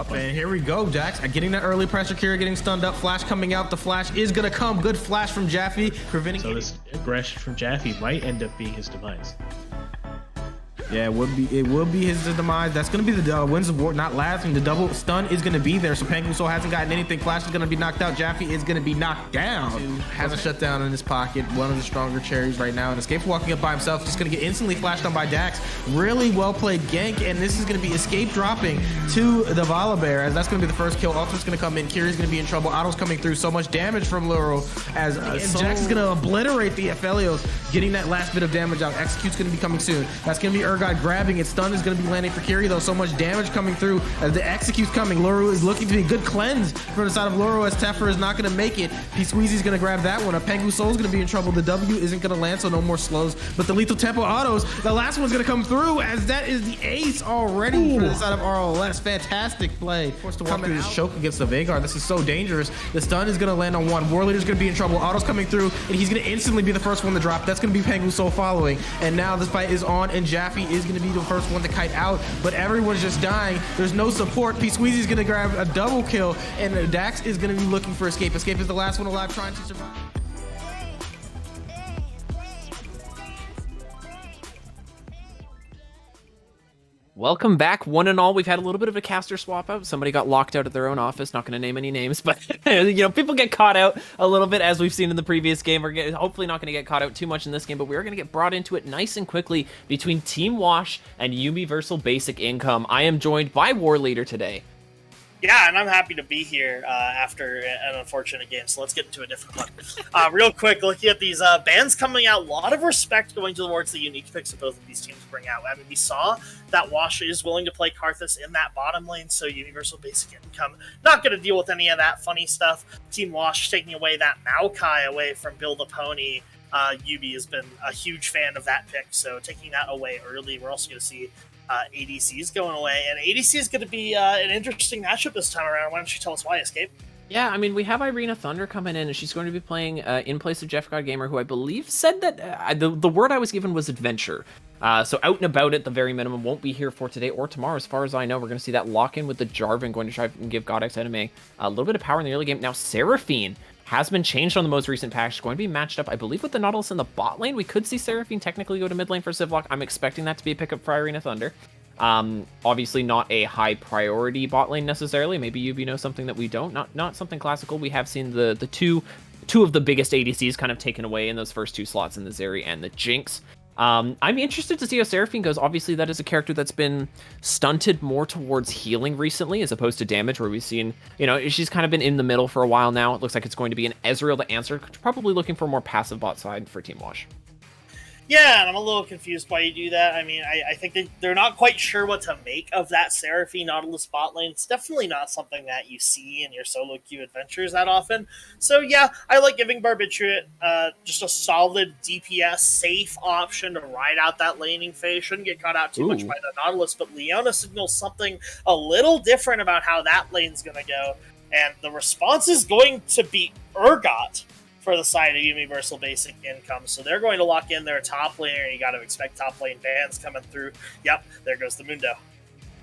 up, and here we go. Jax getting that early pressure. Kira getting stunned up. Flash coming out. The flash is gonna come. Good flash from Jaffe, preventing. So this aggression from Jaffe might end up being his demise. Yeah, it would be his demise. That's gonna be the Winds of War not lasting. The double stun is gonna be there, so Panguso hasn't gotten anything. Flash is gonna be knocked out. Jaffe is gonna be knocked down. Has a shutdown in his pocket. One of the stronger cherries right now. And Escape's walking up by himself, just gonna get instantly flashed on by Dax. Really well played gank, and this is gonna be Escape dropping to the Volibear, as that's gonna be the first kill. Ultra's gonna come in. Kiri's gonna be in trouble. Otto's coming through. So much damage from Luro, as Jax is gonna obliterate the Aphelios, getting that last bit of damage out. Execute's gonna be coming soon. That's gonna be Urgot grabbing it. Stun is going to be landing for Kiri, though. So much damage coming through as the Execute's coming. Luru is looking to be a good cleanse from the side of Luru, as Teffer is not going to make it. P-Squeezy's going to grab that one. A Pengu Soul's going to be in trouble. The W isn't going to land, so no more slows. But the lethal tempo autos, the last one's going to come through, as that is the ace already for the side of RLS. Fantastic play. Forced to walk through this choke against the Vanguard. This is so dangerous. The stun is going to land on one. War Leader's going to be in trouble. Auto's coming through, and he's going to instantly be the first one to drop. That's going to be Pengu Soul following. And now this fight is on, and Jaffe is going to be the first one to kite out, but everyone's just dying. There's no support. P-Squeezy's gonna grab a double kill, and Dax is gonna be looking for Escape. Escape is the last one alive, trying to survive. Welcome back, one and all. We've had a little bit of a caster swap out. Somebody got locked out at their own office. Not going to name any names, but you know, people get caught out a little bit, as we've seen in the previous game. We're hopefully not going to get caught out too much in this game, but we're going to get brought into it nice and quickly between Team Wash and Universal Basic Income. I am joined by War Leader today. Yeah, and I'm happy to be here after an unfortunate game, so let's get into a different one. Real quick, looking at these bans coming out, a lot of respect going towards the unique picks that both of these teams bring out. I mean, we saw that Wash is willing to play Karthus in that bottom lane, so Universal Basic Income not going to deal with any of that funny stuff. Team Wash taking away that Maokai away from Build a Pony. YUBI has been a huge fan of that pick, so taking that away early. We're also going to see ADCs going away, and ADC is going to be an interesting matchup this time around. Why don't you tell us why, Escape? Yeah, I mean, we have Irina Thunder coming in, and she's going to be playing in place of Jeff God Gamer, who I believe said that the word I was given was adventure. So out and about at the very minimum, won't be here for today or tomorrow. As far as I know, we're going to see that lock in with the Jarvan, going to try and give God X Anime a little bit of power in the early game. Now, Seraphine has been changed on the most recent patch. It's going to be matched up, I believe, with the Nautilus in the bot lane. We could see Seraphine technically go to mid lane for Civlock. I'm expecting that to be a pickup for Irina Thunder. Obviously not a high priority bot lane necessarily. Maybe YUBI knows something that we don't. Not something classical. We have seen the two of the biggest ADCs kind of taken away in those first two slots, in the Zeri and the Jinx. I'm interested to see how Seraphine goes. Obviously, that is a character that's been stunted more towards healing recently, as opposed to damage, where we've seen, you know, she's kind of been in the middle for a while now. It looks like it's going to be an Ezreal to answer, probably looking for more passive bot side for Team Wash. Yeah, and I'm a little confused why you do that. I mean, I think they're not quite sure what to make of that Seraphine Nautilus bot lane. It's definitely not something that you see in your solo queue adventures that often. So yeah, I like giving Barbiturate just a solid DPS, safe option to ride out that laning phase. Shouldn't get caught out too much by the Nautilus, but Leona signals something a little different about how that lane's going to go. And the response is going to be Urgot for the side of Universal Basic Income. So they're going to lock in their top laner, and you got to expect top lane bans coming through. Yep, there goes the Mundo.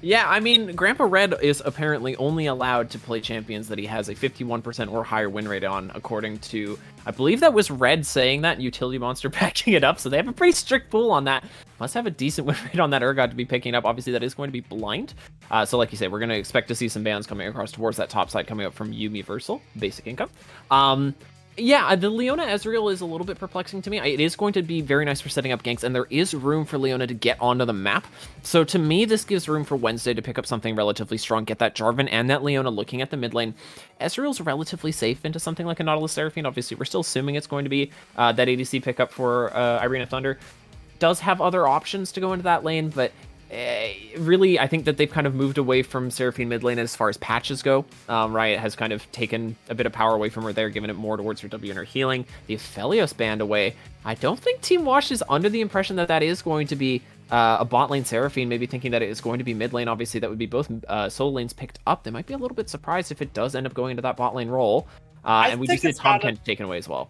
Yeah, I mean, Grandpa Red is apparently only allowed to play champions that he has a 51% or higher win rate on, according to, I believe that was Red saying that, Utility Monster backing it up, so they have a pretty strict rule on that. Must have a decent win rate on that Urgot to be picking up. Obviously, that is going to be blind. So like you said, we're going to expect to see some bans coming across towards that top side coming up from Universal Basic Income. Yeah, the Leona Ezreal is a little bit perplexing to me. It is going to be very nice for setting up ganks, and there is room for Leona to get onto the map. So to me, this gives room for Wednesday to pick up something relatively strong, get that Jarvan and that Leona looking at the mid lane. Ezreal's relatively safe into something like a Nautilus Seraphine. Obviously, we're still assuming it's going to be that ADC pickup for Irina Thunder. Does have other options to go into that lane, but really, I think that they've kind of moved away from Seraphine mid lane as far as patches go. Riot has kind of taken a bit of power away from her there, giving it more towards her W and her healing. The Aphelios band away. I don't think Team Wash is under the impression that that is going to be a bot lane Seraphine, maybe thinking that it is going to be mid lane. Obviously, that would be both solo lanes picked up. They might be a little bit surprised if it does end up going into that bot lane role. And we do see Tom Kent taken away as well.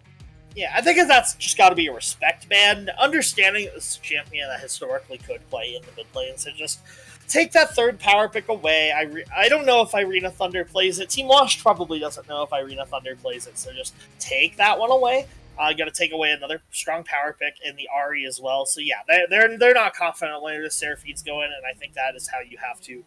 Yeah, I think that's just got to be a respect ban. Understanding that this is a champion that historically could play in the mid lanes, and just take that third power pick away. I don't know if Irina Thunder plays it. Team Lost probably doesn't know if Irina Thunder plays it, so just take that one away. Got to take away another strong power pick in the Ari as well. So yeah, they're not confident where the Seraphine's going, and I think that is how you have to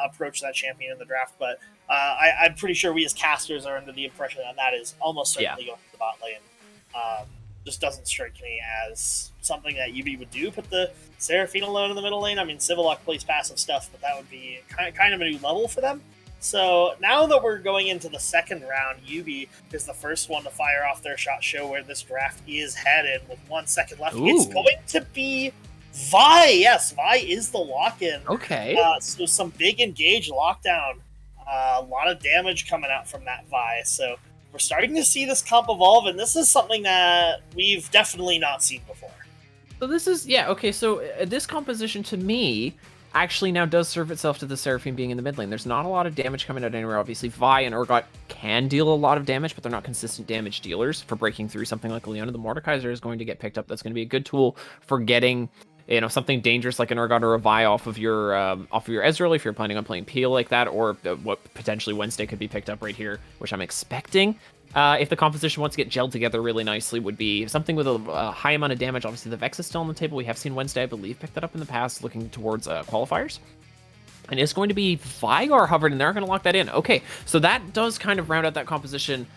approach that champion in the draft. But I'm pretty sure we as casters are under the impression that that is almost certainly going to the bot lane. Just doesn't strike me as something that YUBI would do. Put the Seraphine alone in the middle lane. I mean, Civillock plays passive stuff, but that would be kind of a new level for them. So now that we're going into the second round, YUBI is the first one to fire off their shot, show where this draft is headed with 1 second left. Ooh. It's going to be Vi. Yes, Vi is the lock-in. Okay. So some big engage lockdown. A lot of damage coming out from that Vi. So we're starting to see this comp evolve, and this is something that we've definitely not seen before. So this is, yeah, okay, so this composition to me actually now does serve itself to the Seraphine being in the mid lane. There's not a lot of damage coming out anywhere. Obviously, Vi and Urgot can deal a lot of damage, but they're not consistent damage dealers for breaking through something like Leona. The Mordekaiser is going to get picked up. That's going to be a good tool for getting, you know, something dangerous like an Urgot or a Vi off of your Ezreal if you're planning on playing Peel like that, or what potentially Wednesday could be picked up right here, which I'm expecting. If the composition wants to get gelled together really nicely, would be something with a high amount of damage. Obviously, the Vex is still on the table. We have seen Wednesday, I believe, pick that up in the past, looking towards qualifiers. And it's going to be Vigar hovered, and they're going to lock that in. Okay, so that does kind of round out that composition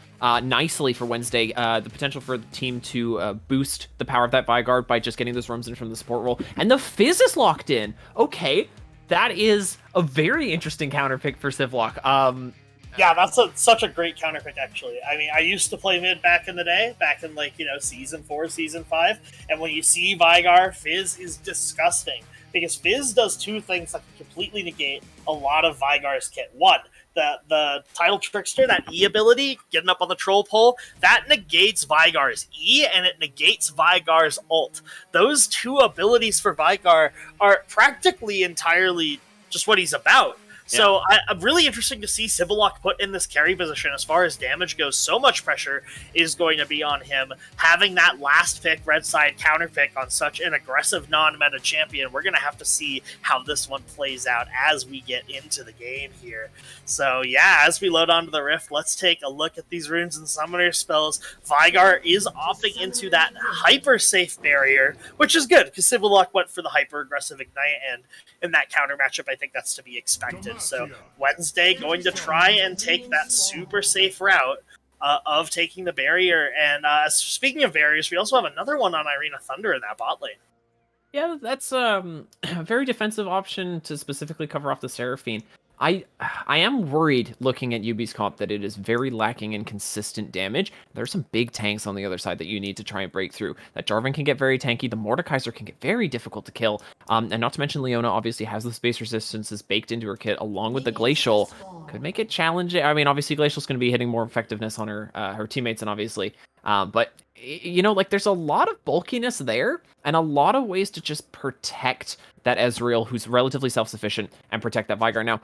nicely for Wednesday. The potential for the team to boost the power of that Vigar by just getting those roams in from the support role. And the Fizz is locked in. Okay, that is a very interesting counter pick for Civillock. Yeah, that's such a great counter pick, actually. I mean, I used to play mid back in the day, back in, like, you know, Season 4, Season 5, and when you see Vigar, Fizz is disgusting, because Fizz does two things that can completely negate a lot of Vigar's kit. One, the Title Trickster, that E ability, getting up on the troll pole, that negates Vigar's E, and it negates Vigar's ult. Those two abilities for Vigar are practically entirely just what he's about. So I'm really interested to see Civillock put in this carry position as far as damage goes. So much pressure is going to be on him. Having that last pick, red side counter pick on such an aggressive non-meta champion, we're going to have to see how this one plays out as we get into the game here. So yeah, as we load onto the Rift, let's take a look at these runes and summoner spells. Vigar is opting into that hyper safe barrier, which is good because Civillock went for the hyper aggressive ignite, and in that counter matchup, I think that's to be expected. So Wednesday going to try and take that super safe route of taking the barrier. And speaking of barriers, we also have another one on Irina Thunder in that bot lane. Yeah, that's a very defensive option to specifically cover off the Seraphine. I am worried looking at YUBI's comp that it is very lacking in consistent damage. There's some big tanks on the other side that you need to try and break through. That Jarvan can get very tanky. The Mordekaiser can get very difficult to kill. And not to mention Leona obviously has the space resistances baked into her kit along with the Glacial. Could make it challenging. I mean, obviously Glacial's going to be hitting more effectiveness on her teammates and obviously. But, you know, like there's a lot of bulkiness there and a lot of ways to just protect that Ezreal who's relatively self-sufficient and protect that Vigar. Now,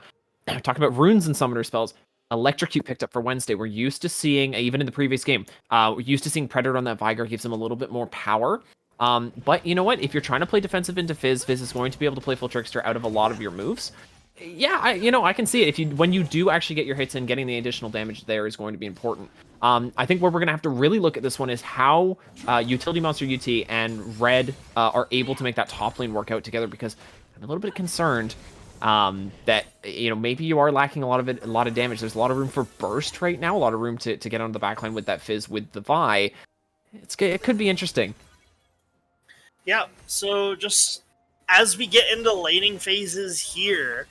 talking about runes and summoner spells, Electrocute picked up for Wednesday. We're used to seeing, even in the previous game, we're used to seeing Predator on that Vigar gives him a little bit more power. But you know what? If you're trying to play defensive into Fizz, Fizz is going to be able to play full Trickster out of a lot of your moves. Yeah, I can see it. When you do actually get your hits in, getting the additional damage there is going to be important. I think where we're going to have to really look at this one is how Utility Monster UT and Red are able to make that top lane work out together, because I'm a little bit concerned that, you know, maybe you are lacking a lot of damage. There's a lot of room for burst right now, a lot of room to get onto the backline with that Fizz with the Vi. It could be interesting. Yeah, so just as we get into laning phases here,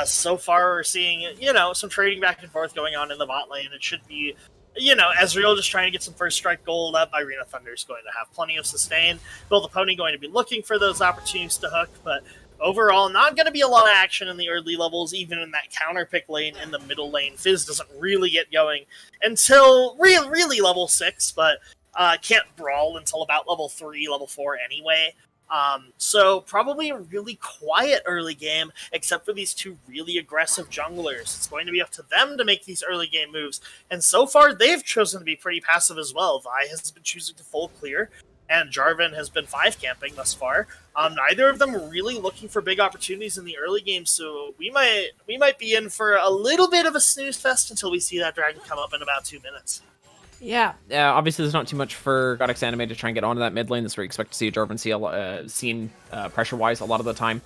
so far we're seeing, you know, some trading back and forth going on in the bot lane. It should be, you know, Ezreal just trying to get some first strike gold up. Irina Thunder's going to have plenty of sustain. Bill the Pony going to be looking for those opportunities to hook, but overall, not going to be a lot of action in the early levels, even in that counter pick lane in the middle lane. Fizz doesn't really get going until really level 6, but can't brawl until about level 3, level 4 anyway. So probably a really quiet early game, except for these two really aggressive junglers. It's going to be up to them to make these early game moves, and so far they've chosen to be pretty passive as well. Vi has been choosing to full clear. and Jarvan has been 5 camping thus far. Neither of them are really looking for big opportunities in the early game, so we might be in for a little bit of a snooze fest until we see that dragon come up in about 2 minutes. Yeah, obviously there's not too much for Godex Anime to try and get onto that mid lane. That's where you expect to see Jarvan seen pressure-wise a lot of the time.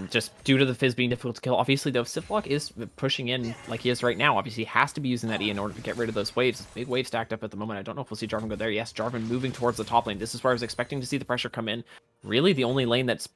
Just due to the Fizz being difficult to kill. Obviously, though, Sivlock is pushing in like he is right now. Obviously, he has to be using that E in order to get rid of those waves. Big wave stacked up at the moment. I don't know if we'll see Jarvan go there. Yes, Jarvan moving towards the top lane. This is where I was expecting to see the pressure come in. Really, the only lane that's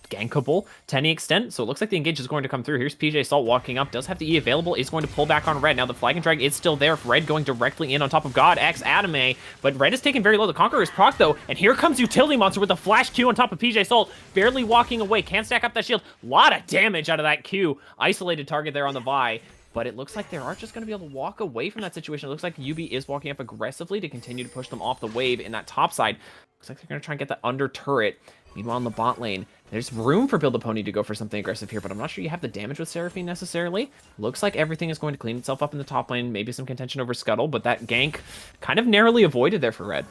gankable to any extent. So it looks like the engage is going to come through. Here's PJ Salt walking up. Does have the E available. Is going to pull back on Red. Now the Flag and Drag is still there. Red going directly in on top of God X Anime. But Red is taken very low. The Conqueror is proc though. And here comes Utility Monster with a flash Q on top of PJ Salt. Barely walking away. Can't stack up that shield. A lot of damage out of that Q. Isolated target there on the Vi. But it looks like they are just going to be able to walk away from that situation. It looks like YUBI is walking up aggressively to continue to push them off the wave in that top side. Looks like they're going to try and get that under turret. Meanwhile, in the bot lane, there's room for Build a Pony to go for something aggressive here, but I'm not sure you have the damage with Seraphine necessarily. Looks like everything is going to clean itself up in the top lane. Maybe some contention over Scuttle, but that gank kind of narrowly avoided there for Red.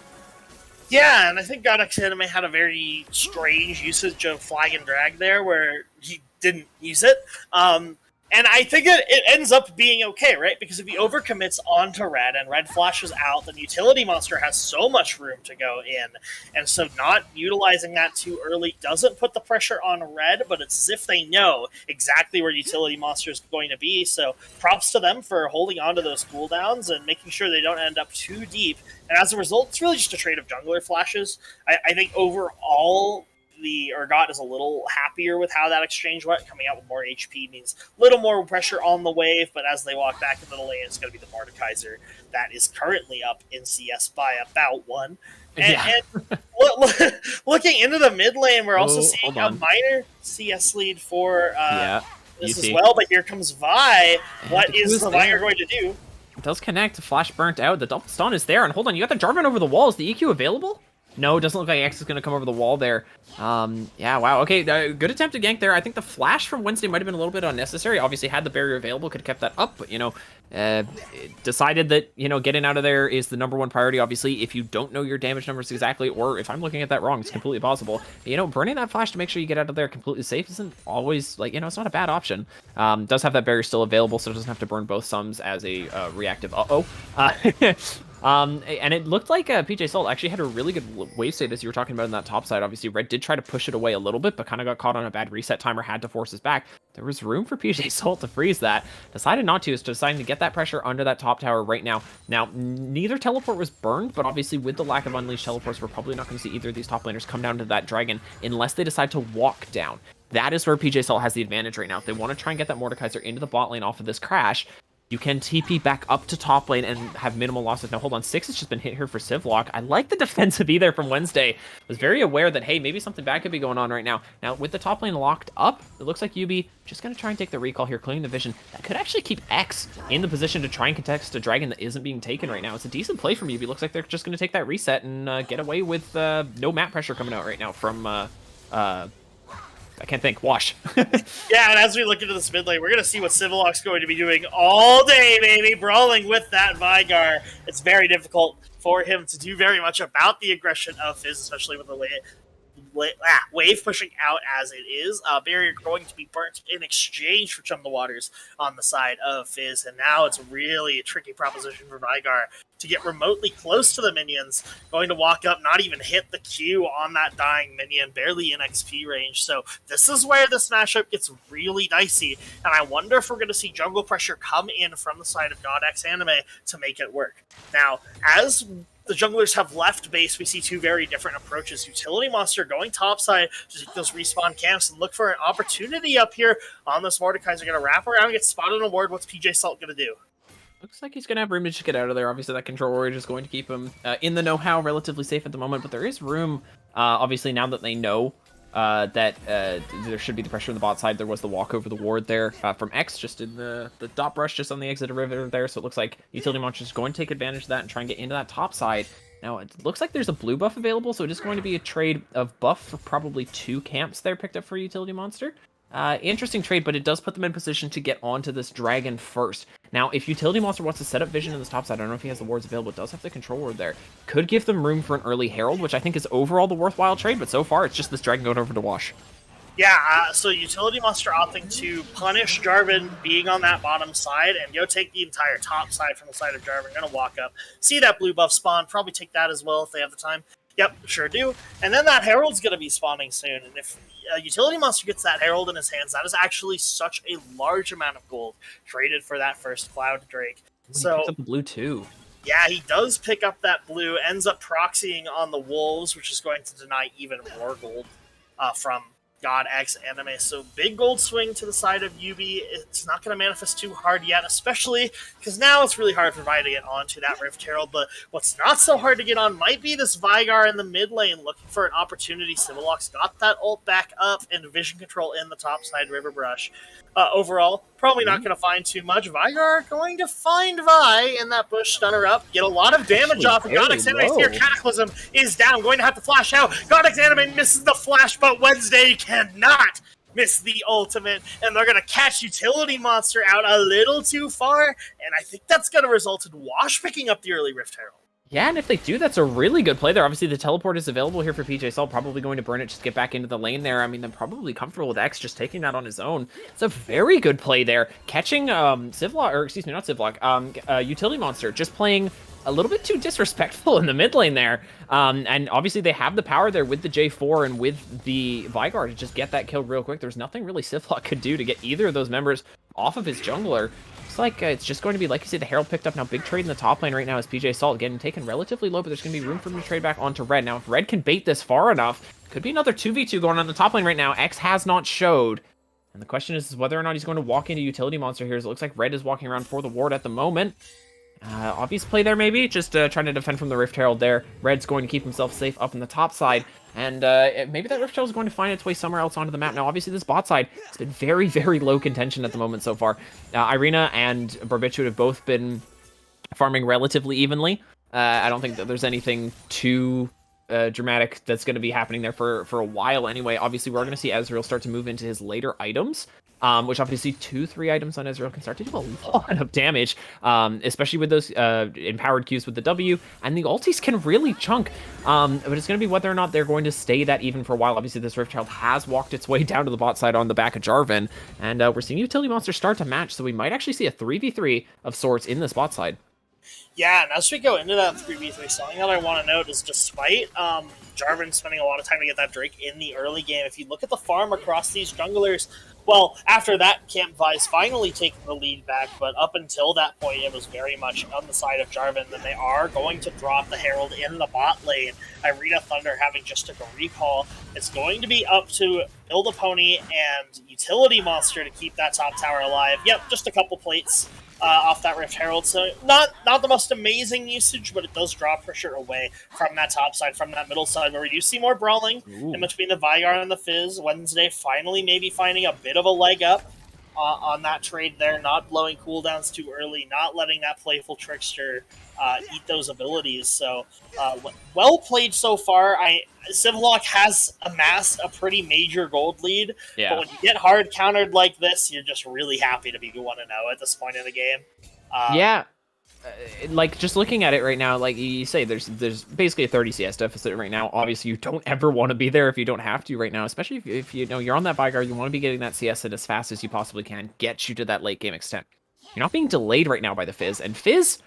Yeah, and I think Godex Anime had a very strange usage of Flag and Drag there, where he didn't use it. And I think it ends up being okay, right? Because if he overcommits onto Red and Red flashes out, then Utility Monster has so much room to go in. And so not utilizing that too early doesn't put the pressure on Red, but it's as if they know exactly where Utility Monster is going to be. So props to them for holding on to those cooldowns and making sure they don't end up too deep. And as a result, it's really just a trade of jungler flashes. I think overall, the Urgot is a little happier with how that exchange went. Coming out with more HP means a little more pressure on the wave, but as they walk back into the lane, it's going to be the Mordekaiser that is currently up in CS by about 1. And looking into the mid lane, we're also seeing a minor CS lead for this as well, but here comes Vi. What is the Vi going to do? It does connect. Flash burnt out. The double stun is there, and hold on, you got the Jarvan over the wall. Is the EQ available? No, it doesn't look like X is going to come over the wall there. Yeah, wow. Okay, good attempt to gank there. I think the flash from Wednesday might have been a little bit unnecessary. Obviously, had the barrier available, could have kept that up. But, decided that, getting out of there is the #1 priority. Obviously, if you don't know your damage numbers exactly, or if I'm looking at that wrong, it's completely possible. Burning that flash to make sure you get out of there completely safe isn't always, it's not a bad option. Does have that barrier still available, so it doesn't have to burn both sums as a reactive and it looked like PJ Salt actually had a really good wave state as you were talking about in that top side. Obviously, Red did try to push it away a little bit, but kind of got caught on a bad reset timer, had to force his back. There was room for PJ Salt to freeze that. Decided not to, is deciding to get that pressure under that top tower right now. Now, neither teleport was burned, but obviously with the lack of unleashed teleports, we're probably not going to see either of these top laners come down to that dragon unless they decide to walk down. That is where PJ Salt has the advantage right now. If they want to try and get that Mordekaiser into the bot lane off of this crash, you can TP back up to top lane and have minimal losses. Now, hold on. 6 has just been hit here for Sivlock. I like the defensive E there from Wednesday. Was very aware that, hey, maybe something bad could be going on right now. Now, with the top lane locked up, it looks like YUBI just going to try and take the recall here, clearing the vision. That could actually keep X in the position to try and contest a dragon that isn't being taken right now. It's a decent play from YUBI. Looks like they're just going to take that reset and get away with no map pressure coming out right now from... I can't think. Wash. Yeah, and as we look into this mid lane, we're going to see what Civilock's going to be doing all day, baby, brawling with that Vygar. It's very difficult for him to do very much about the aggression of Fizz, especially with the wave pushing out as it is. Barrier going to be burnt in exchange for Chum the Waters on the side of Fizz, and now it's really a tricky proposition for Vygar to get remotely close to the minions, going to walk up, not even hit the Q on that dying minion, barely in XP range. So this is where this matchup gets really dicey, and I wonder if we're going to see jungle pressure come in from the side of GodX Anime to make it work. Now, as the junglers have left base, we see two very different approaches. Utility Monster going topside to take those respawn camps and look for an opportunity up here on this Mordekaiser. Going to wrap around and get spotted on ward. What's PJ Salt going to do? Looks like he's going to have room to just get out of there. Obviously, that control warrior is going to keep him in the know-how, relatively safe at the moment. But there is room, obviously, now that they know that there should be the pressure on the bot side. There was the walk over the ward there from X, just in the dot brush, just on the exit derivative there. So it looks like Utility Monster is going to take advantage of that and try and get into that top side. Now, it looks like there's a blue buff available, so it is going to be a trade of buff for probably 2 camps there picked up for Utility Monster. Interesting trade, but it does put them in position to get onto this dragon first. Now, if Utility Monster wants to set up vision in this top side, I don't know if he has the wards available, it does have the control ward there. Could give them room for an early Herald, which I think is overall the worthwhile trade, but so far it's just this dragon going over to Wash. Yeah, so Utility Monster opting to punish Jarvan being on that bottom side and go take the entire top side from the side of Jarvan. Gonna walk up, see that blue buff spawn, probably take that as well if they have the time. Yep, sure do. And then that Herald's gonna be spawning soon, and if Utility Monster gets that Herald in his hands, that is actually such a large amount of gold traded for that first Cloud Drake. So, he picks up the blue too. Yeah, he does pick up that blue, ends up proxying on the Wolves, which is going to deny even more gold from God X Anime. So big gold swing to the side of YUBI. It's not going to manifest too hard yet, especially because now it's really hard for Vi to get onto that Rift Herald. But what's not so hard to get on might be this Vygar in the mid lane looking for an opportunity. Civillox got that ult back up and vision control in the top side River Brush. Overall, probably not going to find too much. Vygar going to find Vi in that bush, stun her up, get a lot of damage off. And God X Anime here, Cataclysm is down, going to have to flash out. God X Anime misses the flash, but Wednesday cannot miss the ultimate, and they're going to catch Utility Monster out a little too far, and I think that's going to result in Wash picking up the early Rift Herald. Yeah, and if they do, that's a really good play there. Obviously, the teleport is available here for PJ Salt, probably going to burn it, just get back into the lane there. I mean, they're probably comfortable with X just taking that on his own. It's a very good play there. Catching Civlock, or excuse me, not Civlock, Utility Monster, just playing a little bit too disrespectful in the mid lane there. And obviously, they have the power there with the J4 and with the Vygar to just get that kill real quick. There's nothing really Civlock could do to get either of those members off of his jungler. Like it's just going to be, like you said, the Herald picked up. Now big trade in the top lane right now is PJ Salt getting taken relatively low, but there's going to be room for him to trade back onto Red. Now if Red can bait this far enough, could be another 2v2 going on the top lane right now. X has not showed, and the question is whether or not he's going to walk into Utility Monster here. As it looks like Red is walking around for the ward at the moment. Obvious play there maybe, just trying to defend from the Rift Herald there. Red's going to keep himself safe up in the top side, and maybe that Rift Herald is going to find its way somewhere else onto the map. Now obviously this bot side has been very, very low contention at the moment so far. Irina and Barbiturate have both been farming relatively evenly. I don't think that there's anything too dramatic that's going to be happening there for a while anyway. Obviously we're going to see Ezreal start to move into his later items. Which obviously 2-3 items on Ezreal can start to do a lot of damage, especially with those empowered Qs with the W, and the ultis can really chunk, but it's going to be whether or not they're going to stay that even for a while. Obviously this Rift Child has walked its way down to the bot side on the back of Jarvan, and we're seeing Utility Monster start to match, so we might actually see a 3v3 of sorts in this bot side. Yeah, and as we go into that 3v3, something that I want to note is despite Jarvan spending a lot of time to get that Drake in the early game, if you look at the farm across these junglers, well, after that, Camp Vi's finally taking the lead back, but up until that point, it was very much on the side of Jarvan. Then they are going to drop the Herald in the bot lane. Irina Thunder having just took a recall. It's going to be up to Build a Pony and Utility Monster to keep that top tower alive. Yep, just a couple plates off that Rift Herald, so not the most amazing usage, but it does draw pressure away from that top side, from that middle side, where we do see more brawling in between the Vygar and the Fizz. Wednesday finally maybe finding a bit of a leg up on that trade there, not blowing cooldowns too early, not letting that playful Trickster eat those abilities. So well played so far. Civlock has amassed a pretty major gold lead, but when you get hard countered like this, you're just really happy to be 1-0 at this point in the game. Like just looking at it right now, like you say, there's basically a 30 CS deficit right now. Obviously, you don't ever want to be there if you don't have to right now, especially if you know you're on that Vygar, you want to be getting that CS in as fast as you possibly can, get you to that late game extent. You're not being delayed right now by the Fizz, and Fizz,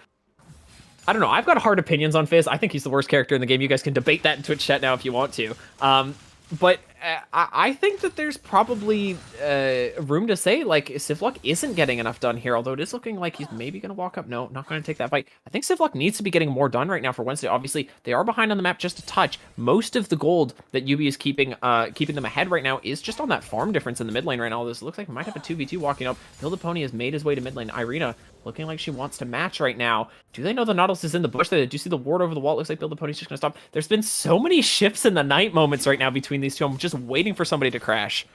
I don't know, I've got hard opinions on Fizz. I think he's the worst character in the game. You guys can debate that in Twitch chat now if you want to. But I think that there's probably room to say, like, Civlock isn't getting enough done here, although it is looking like he's maybe going to walk up. No, not going to take that fight. I think Civlock needs to be getting more done right now for Wednesday. Obviously, they are behind on the map just a touch. Most of the gold that YUBI is keeping them ahead right now is just on that farm difference in the mid lane right now. This looks like we might have a 2v2 walking up. Build a Pony has made his way to mid lane. Irina looking like she wants to match right now. Do they know the Nautilus is in the bush there? Do you see the ward over the wall? It looks like Build a Pony's just going to stop. There's been so many ships in the night moments right now between these two. I'm just waiting for somebody to crash.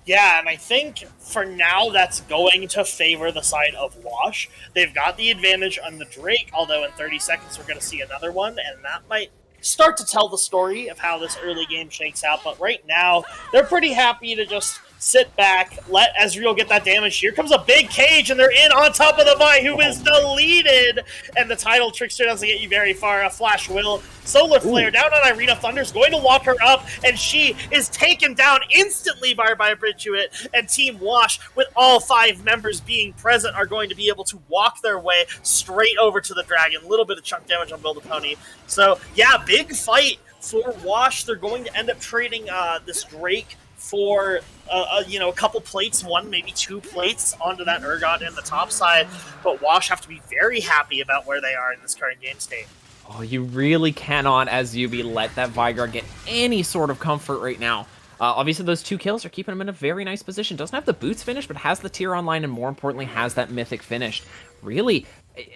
Yeah, and I think for now that's going to favor the side of Wash. They've got the advantage on the Drake, although in 30 seconds we're going to see another one, and that might start to tell the story of how this early game shakes out. But right now, they're pretty happy to just sit back, let Ezreal get that damage. Here comes a big cage, and they're in on top of the Vi, who is deleted. And the Tidal Trickster doesn't get you very far. A Flash will. Solar Flare down on Irina. Thunder's going to lock her up, and she is taken down instantly by Bridgehuit. And Team Wash, with all 5 members being present, are going to be able to walk their way straight over to the Dragon. A little bit of chunk damage on Build a Pony. So, yeah, big fight for Wash. They're going to end up trading this Drake for a couple plates, 1, maybe 2 plates onto that Urgot in the top side. But Wash have to be very happy about where they are in this current game state. Oh, you really cannot, as YUBI, let that Vigard get any sort of comfort right now. Obviously, those 2 kills are keeping him in a very nice position. Doesn't have the boots finished, but has the tier online, and more importantly, has that mythic finished. Really,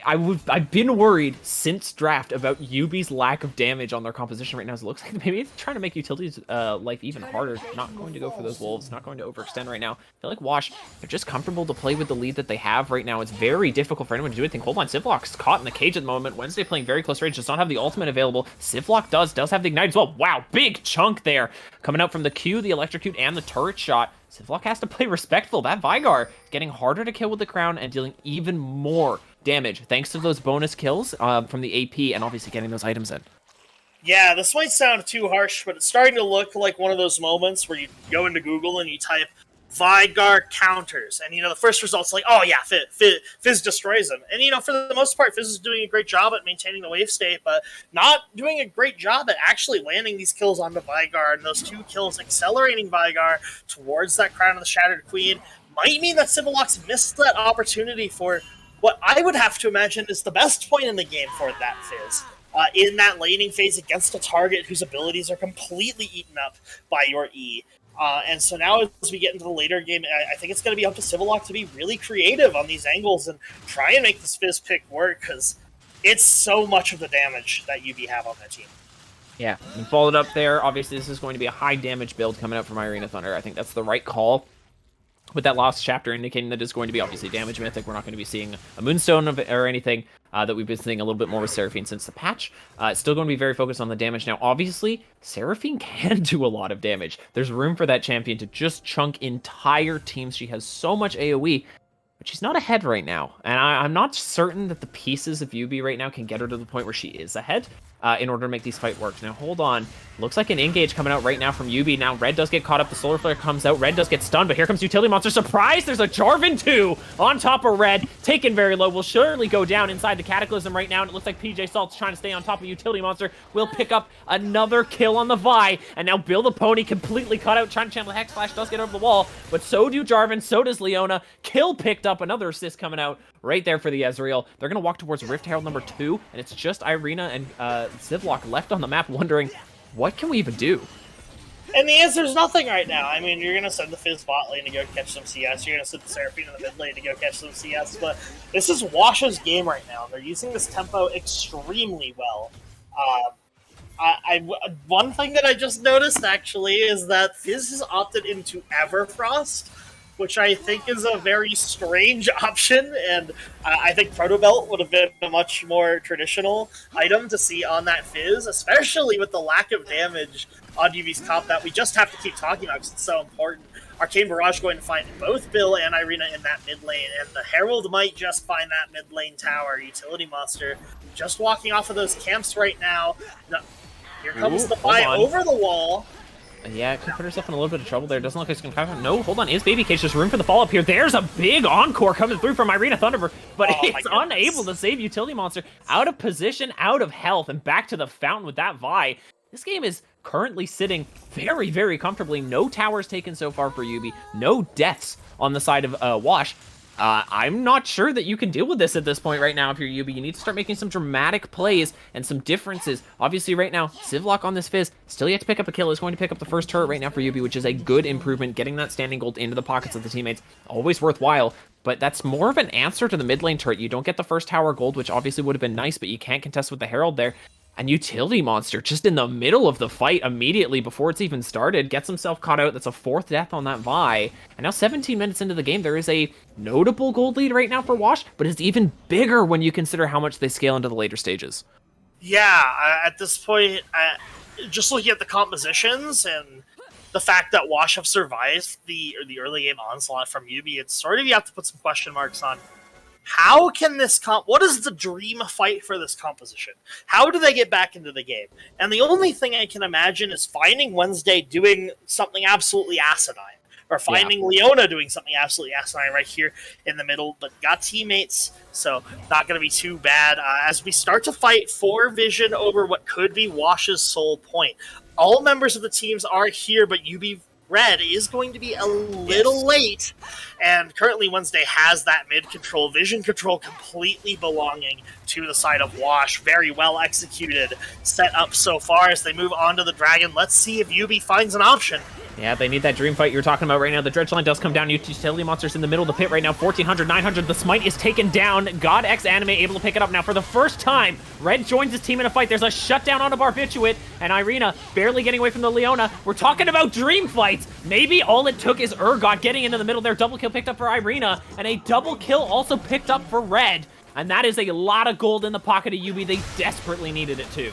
I've been worried since draft about YUBI's lack of damage on their composition right now. It looks like maybe it's trying to make Utility's life even harder. Not going to go for those wolves, not going to overextend right now. I feel like Wash, they're just comfortable to play with the lead that they have right now. It's very difficult for anyone to do anything. Hold on, Sivlock's caught in the cage at the moment. Wednesday playing very close range, does not have the ultimate available. Sivlock does have the ignite as well. Wow, big chunk there. Coming out from the Q, the electrocute, and the turret shot. Sivlock has to play respectful. That Vigar getting harder to kill with the crown and dealing even more damage thanks to those bonus kills from the AP and obviously getting those items in. Yeah, this might sound too harsh, but it's starting to look like one of those moments where you go into Google and you type Vigar counters, and the first result's like, oh yeah, Fizz destroys them. And for the most part, Fizz is doing a great job at maintaining the wave state, but not doing a great job at actually landing these kills onto Vigar, and those 2 kills accelerating Vigar towards that Crown of the Shattered Queen might mean that Civillocks missed that opportunity for what I would have to imagine is the best point in the game for that Fizz. In that laning phase against a target whose abilities are completely eaten up by your E. And so now as we get into the later game, I think it's going to be up to Civillock to be really creative on these angles and try and make this Fizz pick work, because it's so much of the damage that YUBI have on their team. Yeah, and followed up there. Obviously, this is going to be a high damage build coming out from Irina Thunder. I think that's the right call. With that last chapter indicating that it's going to be obviously damage mythic. We're not going to be seeing a Moonstone or anything that we've been seeing a little bit more with Seraphine since the patch. It's still going to be very focused on the damage. Now, obviously, Seraphine can do a lot of damage. There's room for that champion to just chunk entire teams. She has so much AoE, but she's not ahead right now. And I'm not certain that the pieces of YUBI right now can get her to the point where she is ahead. In order to make these fight work. Now, hold on. Looks like an engage coming out right now from YUBI. Now, Red does get caught up. The Solar Flare comes out. Red does get stunned, but here comes Utility Monster. Surprise! There's a Jarvan 2 on top of Red. Taken very low. Will surely go down inside the Cataclysm right now, and it looks like PJ Salt's trying to stay on top of Utility Monster. Will pick up another kill on the Vi, and now Bill the Pony completely cut out. Trying to channel the Hex Flash. Does get over the wall, but so do Jarvan. So does Leona. Kill picked up. Another assist coming out right there for the Ezreal. They're going to walk towards Rift Herald number 2, and it's just Irina and Zivlock left on the map wondering, what can we even do? And the answer is nothing right now. I mean, you're going to send the Fizz bot lane to go catch some CS. You're going to send the Seraphine in the mid lane to go catch some CS. But this is Wash's game right now. They're using this tempo extremely well. One thing that I just noticed, actually, is that Fizz has opted into Everfrost, which I think is a very strange option, and I think Protobelt would have been a much more traditional item to see on that Fizz, especially with the lack of damage on UV's top that we just have to keep talking about because it's so important. Arcane Barrage going to find both Bill and Irina in that mid lane, and the Herald might just find that mid lane tower. Utility Monster just walking off of those camps right now. Here comes the fight over the wall. Yeah, could put herself in a little bit of trouble there. Doesn't look like it's going to come. No, hold on. Is Baby Cage just room for the follow-up here? There's a big encore coming through from Irina Thunderbird, but it's unable to save Utility Monster. Out of position, out of health, and back to the fountain with that Vi. This game is currently sitting very, very comfortably. No towers taken so far for YUBI. No deaths on the side of Wash. I'm not sure that you can deal with this at this point right now if you're YUBI. You need to start making some dramatic plays and some differences. Obviously, right now, Civlock on this Fizz, still yet to pick up a kill, is going to pick up the first turret right now for YUBI, which is a good improvement. Getting that standing gold into the pockets of the teammates, always worthwhile. But that's more of an answer to the mid lane turret. You don't get the first tower gold, which obviously would have been nice, but you can't contest with the Herald there. And Utility Monster, just in the middle of the fight immediately before it's even started, gets himself caught out. That's a 4th death on that Vi. And now 17 minutes into the game, there is a notable gold lead right now for Wash, but it's even bigger when you consider how much they scale into the later stages. Yeah, at this point, just looking at the compositions and the fact that Wash have survived the early game onslaught from YUBI, it's sort of you have to put some question marks on how can this what is the dream fight for this composition? How do they get back into the game? And the only thing I can imagine is finding Wednesday doing something absolutely asinine. Or finding Leona doing something absolutely asinine right here in the middle, but got teammates, so not going to be too bad. As we start to fight for Vision over what could be Wash's sole point. All members of the teams are here, but YUBI Red is going to be a little late, and currently Wednesday has that mid-control, Vision control completely belonging to the side of Wash. Very well executed set up so far as they move on to the Dragon. Let's see if YUBI finds an option. Yeah, they need that dream fight you're talking about right now. The dredge line does come down. Utility Monster's in the middle of the pit right now. 1400, 900. The smite is taken down. God X Anime able to pick it up now for the first time. Red joins his team in a fight. There's a shutdown on a Barbituate, and Irina barely getting away from the Leona. We're talking about dream fights. Maybe all it took is Urgot getting into the middle there. Double kill picked up for Irina, and a double kill also picked up for Red. And that is a lot of gold in the pocket of YUBI. They desperately needed it too.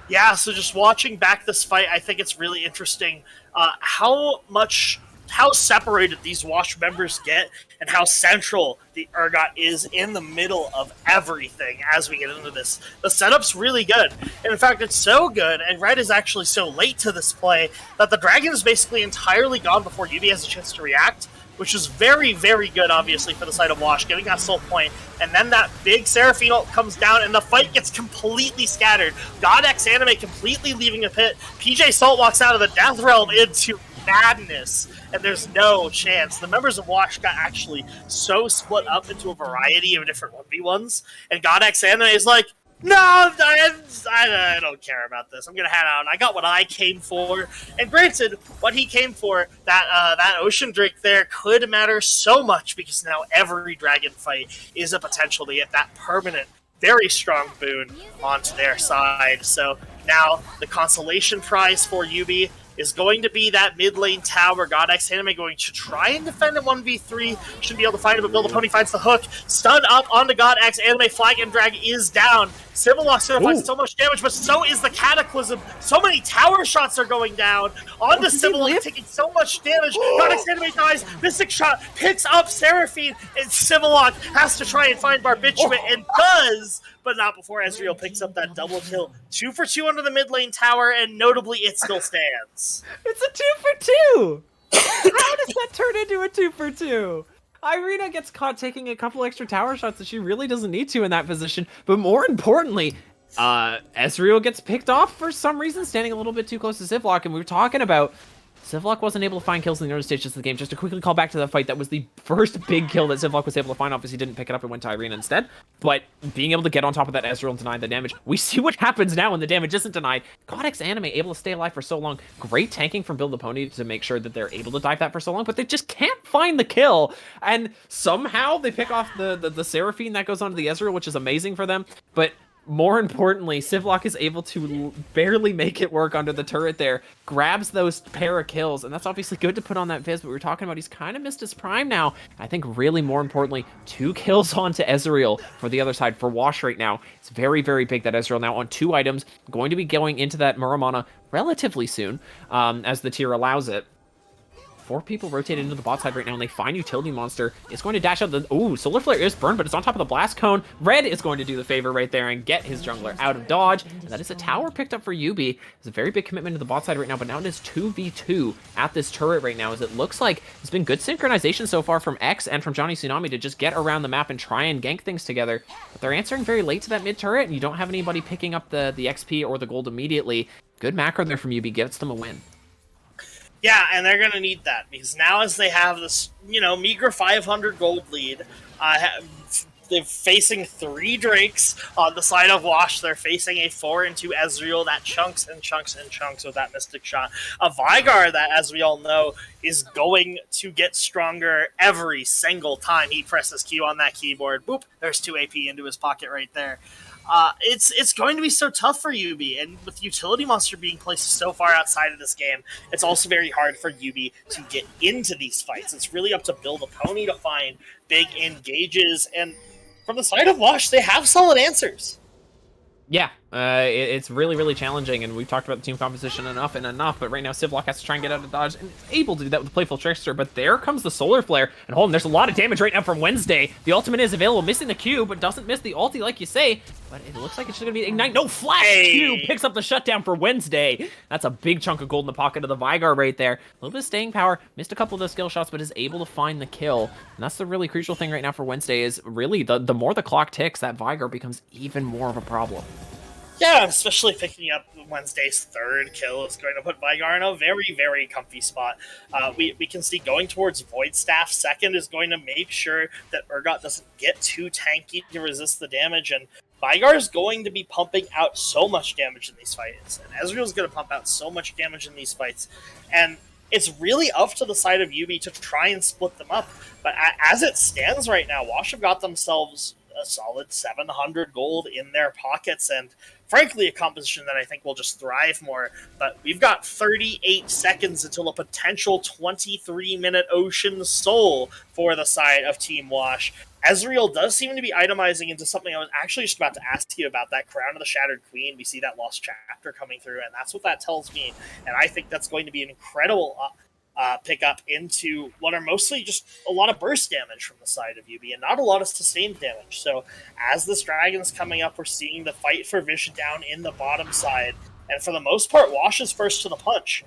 Yeah, so just watching back this fight, I think it's really interesting how separated these Wash members get and how central the Urgot is in the middle of everything as we get into this. The setup's really good. And in fact, it's so good, and Red is actually so late to this play, that the Dragon is basically entirely gone before YUBI has a chance to react, which is very, very good, obviously, for the side of Wash, getting that soul point. And then that big Seraphine ult comes down, and the fight gets completely scattered. God X Anime completely leaving a pit. PJ Salt walks out of the Death Realm into madness, and there's no chance. The members of Wash got actually so split up into a variety of different 1v1s, and God X Anime is like, no, I don't care about this. I'm going to head out. I got what I came for. And granted, what he came for, that Ocean Drake there could matter so much because now every Dragon fight is a potential to get that permanent, very strong boon onto their side. So now the consolation prize for YUBI is going to be that mid lane tower. God X Anime going to try and defend a 1v3. Shouldn't be able to find it, but Build a Pony finds the hook. Stun up onto God X Anime. Flag and Drag is down. Civillock's going to find so much damage, but so is the Cataclysm. So many tower shots are going down. Onto Civillock, taking so much damage. God X Anime dies. Mystic Shot picks up Seraphine, and Civillock has to try and find Barbituate, and does, but not before Ezreal picks up that double kill. 2 for 2 under the mid lane tower, and notably, it still stands. It's a 2 for 2! How does that turn into a 2 for 2? Irina gets caught taking a couple extra tower shots that she really doesn't need to in that position, but more importantly, Ezreal gets picked off for some reason, standing a little bit too close to Civillock, and we were talking about Civillock wasn't able to find kills in the early stages of the game. Just to quickly call back to that fight, that was the first big kill that Civillock was able to find. Obviously, didn't pick it up and went to Irina instead. But being able to get on top of that Ezreal and deny the damage, we see what happens now when the damage isn't denied. God X Anime able to stay alive for so long. Great tanking from Build the Pony to make sure that they're able to dive that for so long, but they just can't find the kill. And somehow they pick off the Seraphine that goes onto the Ezreal, which is amazing for them. But more importantly, Civillock is able to barely make it work under the turret there, grabs those pair of kills, and that's obviously good to put on that Viz, but we were talking about he's kind of missed his prime now. I think really more importantly, 2 kills onto Ezreal for the other side for Wash right now. It's very, very big that Ezreal now on 2 items, going to be going into that Muramana relatively soon, as the tier allows it. 4 people rotated into the bot side right now, and they find Utility Monster. It's going to dash out the... Ooh, Solar Flare is burned, but it's on top of the Blast Cone. Red is going to do the favor right there and get his jungler out of dodge. And that is a tower picked up for YUBI. It's a very big commitment to the bot side right now, but now it is 2v2 at this turret right now, as it looks like it's been good synchronization so far from X and from Johnny Tsunami to just get around the map and try and gank things together. But they're answering very late to that mid turret, and you don't have anybody picking up the XP or the gold immediately. Good macro there from YUBI, gets them a win. Yeah, and they're going to need that, because now as they have this, meager 500 gold lead, they're facing 3 Drakes on the side of Wash. They're facing a 4-2 Ezreal that chunks and chunks and chunks with that Mystic Shot. A Veigar that, as we all know, is going to get stronger every single time he presses Q on that keyboard. Boop, there's 2 AP into his pocket right there. It's going to be so tough for YUBI, and with Utility Monster being placed so far outside of this game, it's also very hard for YUBI to get into these fights. It's really up to Build a Pony to find big engages, and from the side of Wash, they have solid answers. Yeah, It's really, really challenging, and we've talked about the team composition enough and enough, but right now Civlock has to try and get out of dodge, and is able to do that with the Playful Trickster, but there comes the Solar Flare, and hold on, there's a lot of damage right now from Wednesday. The ultimate is available, missing the Q, but doesn't miss the ulti like you say, but it looks like it's just gonna be Ignite. No, Flash Q picks up the shutdown for Wednesday. That's a big chunk of gold in the pocket of the Vygar right there. A little bit of staying power, missed a couple of those skill shots, but is able to find the kill, and that's the really crucial thing right now for Wednesday is really the more the clock ticks, that Vygar becomes even more of a problem. Yeah, especially picking up Wednesday's third kill is going to put Vygar in a very, very comfy spot. We can see going towards Void Staff second is going to make sure that Urgot doesn't get too tanky to resist the damage, and Vygar is going to be pumping out so much damage in these fights, and Ezreal's going to pump out so much damage in these fights, and it's really up to the side of YUBI to try and split them up. But as it stands right now, Wash have got themselves a solid 700 gold in their pockets, and frankly a composition that I think will just thrive more. But we've got 38 seconds until a potential 23-minute Ocean Soul for the side of Team Wash. Ezreal does seem to be itemizing into something I was actually just about to ask you about, that Crown of the Shattered Queen. We see that Lost Chapter coming through, and that's what that tells me, and I think that's going to be an incredible pick up into what are mostly just a lot of burst damage from the side of YUBI and not a lot of sustained damage. So as this dragon's coming up, we're seeing the fight for vision down in the bottom side, and for the most part, Wash is first to the punch.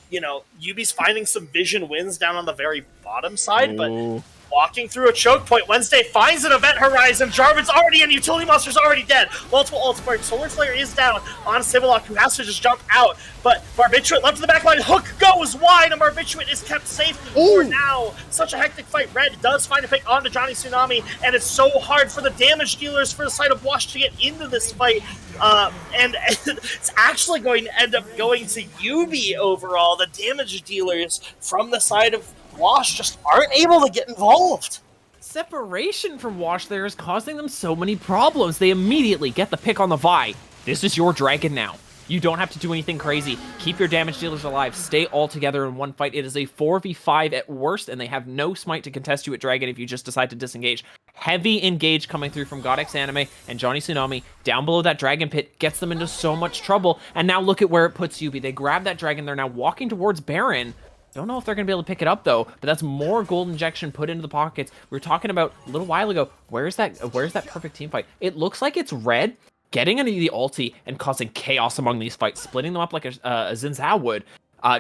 You know, YUBI's finding some vision wins down on the very bottom side, but walking through a choke point, Wednesday finds an Event Horizon. Jarvan's already in, Utility Monster's already dead. Multiple ultimates. Solar Slayer is down on Civlock, who has to just jump out. But Barbituate left to the back line. Hook goes wide, and Barbituate is kept safe for now. Such a hectic fight. Red does find a pick onto Johnny Tsunami, and it's so hard for the damage dealers for the side of Wash to get into this fight. And it's actually going to end up going to YUBI overall. The damage dealers from the side of Wash just aren't able to get involved. Separation from Wash there is causing them so many problems. They immediately get the pick on the Vi. This is your dragon now. You don't have to do anything crazy. Keep your damage dealers alive. Stay all together in one fight. It is a 4v5 at worst, and they have no smite to contest you at Dragon if you just decide to disengage. Heavy engage coming through from Godix Anime and Johnny Tsunami down below that Dragon Pit gets them into so much trouble. And now look at where it puts YUBI. They grab that Dragon. They're now walking towards Baron. Don't know if they're going to be able to pick it up, though, but that's more gold injection put into the pockets. We were talking about a little while ago, where's that perfect team fight? It looks like it's Red getting into the ulti and causing chaos among these fights, splitting them up like a Xin Zhao would.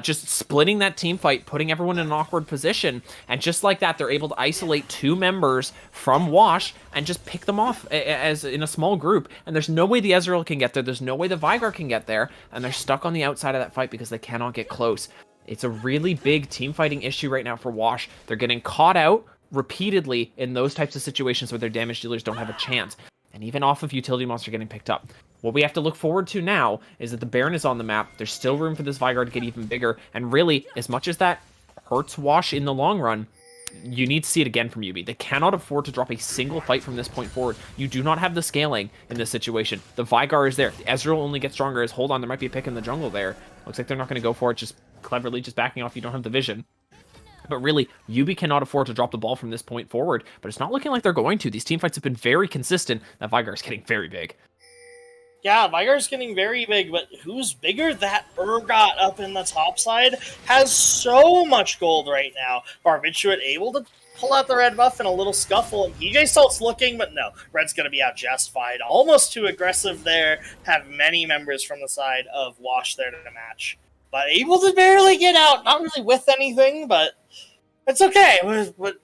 Just splitting that team fight, putting everyone in an awkward position, and just like that, they're able to isolate two members from Wash and just pick them off as in a small group. And there's no way the Ezreal can get there, there's no way the Vygar can get there, and they're stuck on the outside of that fight because they cannot get close. It's a really big team fighting issue right now for Wash. They're getting caught out repeatedly in those types of situations where their damage dealers don't have a chance. And even off of Utility Monster getting picked up. What we have to look forward to now is that the Baron is on the map. There's still room for this Vygar to get even bigger. And really, as much as that hurts Wash in the long run, you need to see it again from YUBI. They cannot afford to drop a single fight from this point forward. You do not have the scaling in this situation. The Vygar is there. The Ezreal only gets stronger as, hold on, there might be a pick in the jungle there. Looks like they're not going to go for it, just cleverly just backing off. You don't have the vision. But really, YUBI cannot afford to drop the ball from this point forward, but it's not looking like they're going to. These team fights have been very consistent. That Vygar is getting very big. Yeah, Vygar's getting very big, but who's bigger? That Urgot up in the top side has so much gold right now. Barbituate able to pull out the red buff in a little scuffle, and PJ Salt's looking, but no, Red's going to be out just fine. Almost too aggressive there. Have many members from the side of Wash there to match. But able to barely get out, not really with anything, but it's okay. But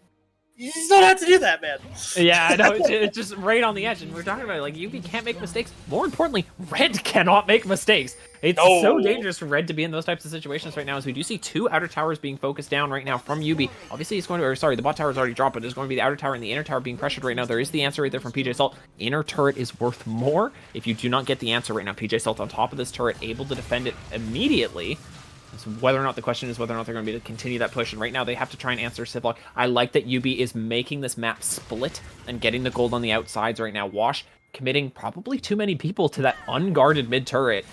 you just don't have to do that, man. Yeah, I know. It's just right on the edge. And we're talking about it, like, YUBI can't make mistakes. More importantly, Red cannot make mistakes. It's so dangerous for Red to be in those types of situations right now, as we do see two outer towers being focused down right now from YUBI. Obviously, it's going to, or sorry, the bot tower is already dropped, but it's going to be the outer tower and the inner tower being pressured right now. There is the answer right there from PJ Salt. Inner turret is worth more if you do not get the answer right now. PJ Salt on top of this turret, able to defend it immediately. So whether or not the question is whether or not they're going to be able to continue that push, and right now they have to try and answer Civlock. I like that YUBI is making this map split and getting the gold on the outsides right now. Wash committing probably too many people to that unguarded mid turret.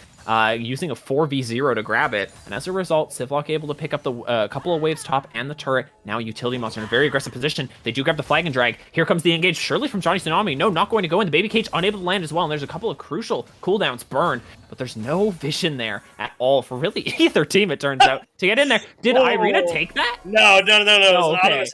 using a 4v0 to grab it. And as a result, Civlock able to pick up the couple of waves top and the turret. Now Utility Monster in a very aggressive position. They do grab the flag and drag. Here comes the engage, surely from Johnny Tsunami. No, not going to go in. The baby cage unable to land as well. And there's a couple of crucial cooldowns burn, but there's no vision there at all for really either team, it turns out, to get in there. Did Irina take that? No. It was okay. an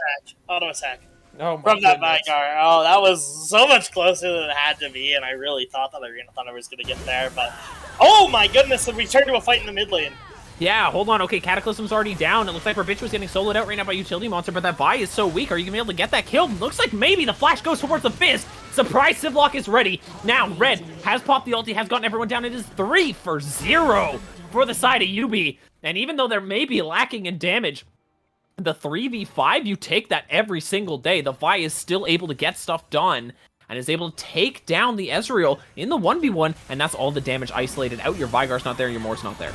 auto attack. Oh, From that goodness. Vigar. Oh, that was so much closer than it had to be, and I really thought that Irina thought I was going to get there, but... Oh my goodness, and we turned to a fight in the mid lane. Yeah, hold on. Okay, Cataclysm's already down. It looks like Rabitch was getting soloed out right now by Utility Monster, but that Vi is so weak. Are you going to be able to get that kill? Looks like maybe the flash goes towards the Fizz. Surprise, Civlock is ready. Now, Red has popped the ulti, has gotten everyone down. It is 3-0 for the side of YUBI. And even though there may be lacking in damage, the 3v5, you take that every single day. The Vi is still able to get stuff done and is able to take down the Ezreal in the 1v1, and that's all the damage isolated out. Your Vigar's not there, your Moor's not there.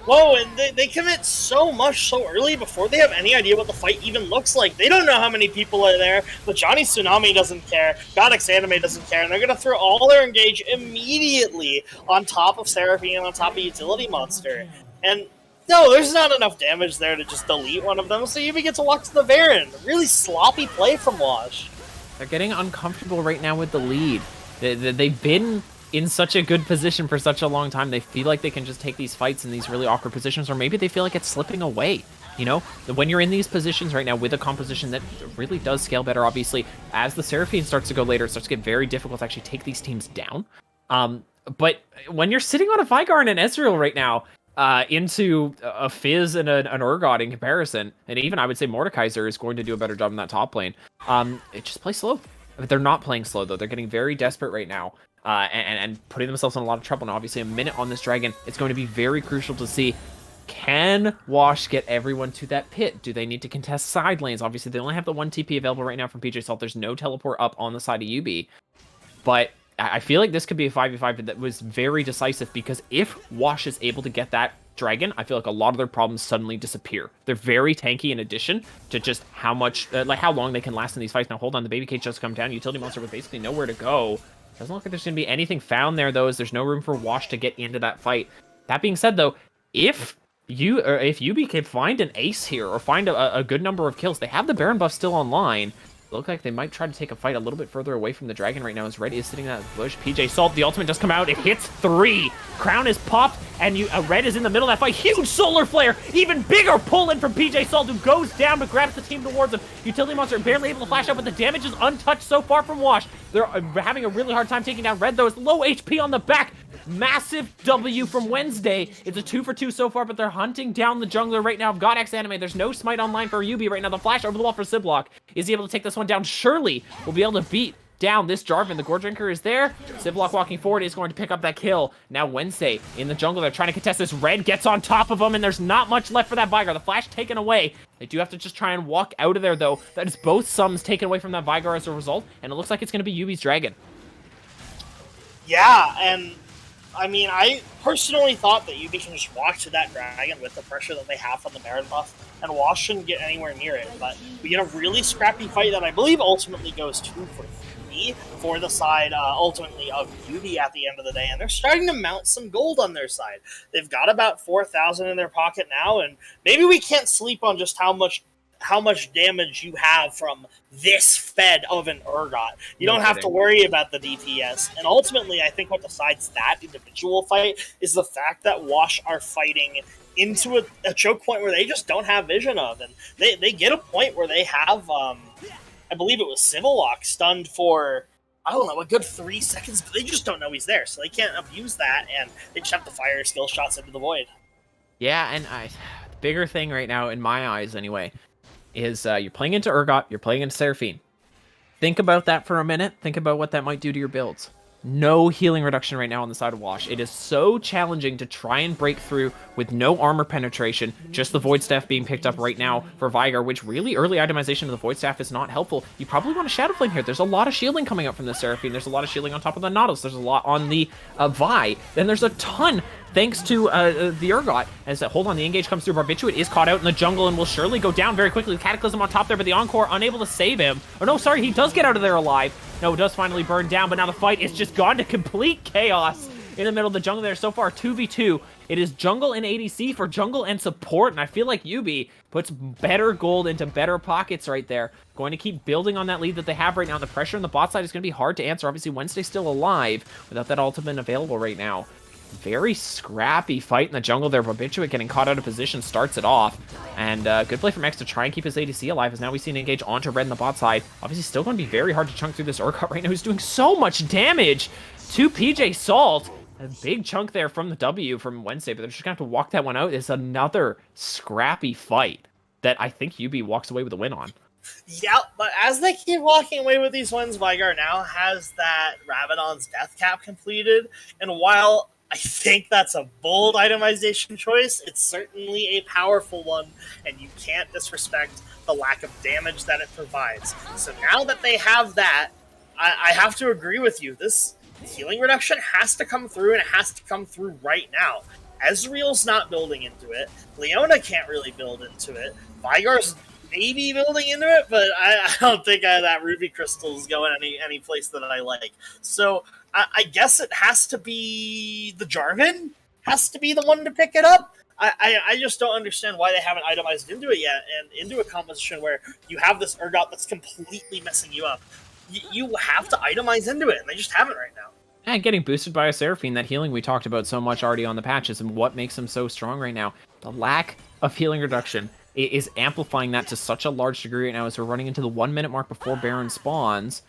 Whoa, and they commit so much so early before they have any idea what the fight even looks like. They don't know how many people are there, but Johnny Tsunami doesn't care, Godix Anime doesn't care, and they're going to throw all their engage immediately on top of Seraphine and on top of Utility Monster. And no, there's not enough damage there to just delete one of them, so YUBI gets to walk to the Baron. Really sloppy play from Wash. They're getting uncomfortable right now with the lead. They've been in such a good position for such a long time. They feel like they can just take these fights in these really awkward positions, or maybe they feel like it's slipping away. You know, when you're in these positions right now with a composition that really does scale better, obviously, as the Seraphine starts to go later, it starts to get very difficult to actually take these teams down. But when you're sitting on a Vigar and an Ezreal right now, into a Fizz and an Urgot in comparison, and even I would say Mordekaiser is going to do a better job in that top lane. It just plays slow. But they're not playing slow, though. They're getting very desperate right now. And putting themselves in a lot of trouble. And obviously, a minute on this dragon, it's going to be very crucial to see, can Wash get everyone to that pit? Do they need to contest side lanes? Obviously, they only have the one TP available right now from PJ Salt. There's no teleport up on the side of YUBI. But I feel like this could be a 5v5 that was very decisive, because if Wash is able to get that dragon, I feel like a lot of their problems suddenly disappear. They're very tanky in addition to just how much, like how long they can last in these fights. Now, hold on, the baby cage just come down. Utility Monster with basically nowhere to go. Doesn't look like there's going to be anything found there, though, as there's no room for Wash to get into that fight. That being said, though, if YUBI can find an ace here, or find a good number of kills, they have the Baron buff still online. Look like they might try to take a fight a little bit further away from the dragon right now, as Red is sitting in that bush. PJ Salt, the ultimate does come out. It hits 3. Crown is popped, and Red is in the middle of that fight. Huge solar flare. Even bigger pull in from PJ Salt, who goes down but grabs the team towards him. Utility Monster barely able to flash out, but the damage is untouched so far from Wash. They're having a really hard time taking down Red, though. It's low HP on the back. Massive W from Wednesday. It's a 2-for-2 so far, but they're hunting down the jungler right now. Godx Anime. There's no smite online for YUBI right now. The flash over the wall for Civlock. Is he able to take this one down? Surely will be able to beat down this Jarvan. The Gore Drinker is there. Civlock walking forward is going to pick up that kill. Now Wednesday in the jungle. They're trying to contest this. Red gets on top of him, and there's not much left for that Vigar. The flash taken away. They do have to just try and walk out of there, though. That is both sums taken away from that Vigar as a result, and it looks like it's going to be YUBI's dragon. Yeah, and I mean, I personally thought that YUBI can just walk to that dragon with the pressure that they have from the Baron buff, and Wash shouldn't get anywhere near it. But we get a really scrappy fight that I believe ultimately goes 2-for-3 for the side, ultimately, of YUBI at the end of the day. And they're starting to mount some gold on their side. They've got about 4,000 in their pocket now, and maybe we can't sleep on just how much damage you have from this fed of an Urgot. You don't have to worry about the DPS. And ultimately, I think what decides that individual fight is the fact that Wash are fighting into a choke point where they just don't have vision of. And they get a point where they have, I believe it was Civlock stunned for, I don't know, a good 3 seconds, but they just don't know he's there. So they can't abuse that, and they just have to fire skill shots into the void. Yeah, and the bigger thing right now, in my eyes anyway, is you're playing into Urgot, you're playing into Seraphine. Think about that for a minute. Think about what that might do to your builds. No healing reduction right now on the side of Wash. It is so challenging to try and break through with no armor penetration, just the Void Staff being picked up right now for Vigar, which really early itemization of the Void Staff is not helpful. You probably want a Shadow Flame here. There's a lot of shielding coming up from the Seraphine. There's a lot of shielding on top of the Nautilus. There's a lot on the Vi. Then there's a ton thanks to the Urgot. As hold on, the engage comes through. Barbiturate is caught out in the jungle and will surely go down very quickly. The Cataclysm on top there, but the Encore unable to save him. Oh no, sorry, he does get out of there alive. No, it does finally burn down, but now the fight is just gone to complete chaos. in the middle of the jungle there. So far, 2v2. It is jungle and ADC for jungle and support, and I feel like YUBI puts better gold into better pockets right there. Going to keep building on that lead that they have right now. The pressure on the bot side is going to be hard to answer. Obviously, Wednesday's still alive without that ultimate available right now. Very scrappy fight in the jungle there. Barbiturates getting caught out of position starts it off. And good play from X to try and keep his ADC alive, as now we see an engage onto Red in the bot side. Obviously still going to be very hard to chunk through this Urgot right now, who's doing so much damage to PJ Salt. A big chunk there from the W from Wednesday, but they're just going to have to walk that one out. It's another scrappy fight that I think YUBI walks away with a win on. Yeah, but as they keep walking away with these wins, Vigar now has that Rabadon's death cap completed. And while I think that's a bold itemization choice, it's certainly a powerful one, and you can't disrespect the lack of damage that it provides. So now that they have that, I have to agree with you. This healing reduction has to come through, and it has to come through right now. Ezreal's not building into it. Leona can't really build into it. Vigar's maybe building into it, but I don't think that Ruby Crystal is going any place that I like. So I guess it has to be the Jarvan, has to be the one to pick it up. I just don't understand why they haven't itemized into it yet, and into a composition where you have this Urgot that's completely messing you up. You have to itemize into it, and they just haven't right now. And getting boosted by a Seraphine, that healing we talked about so much already on the patches, and what makes them so strong right now. The lack of healing reduction is amplifying that to such a large degree right now as we're running into the 1 minute mark before Baron spawns.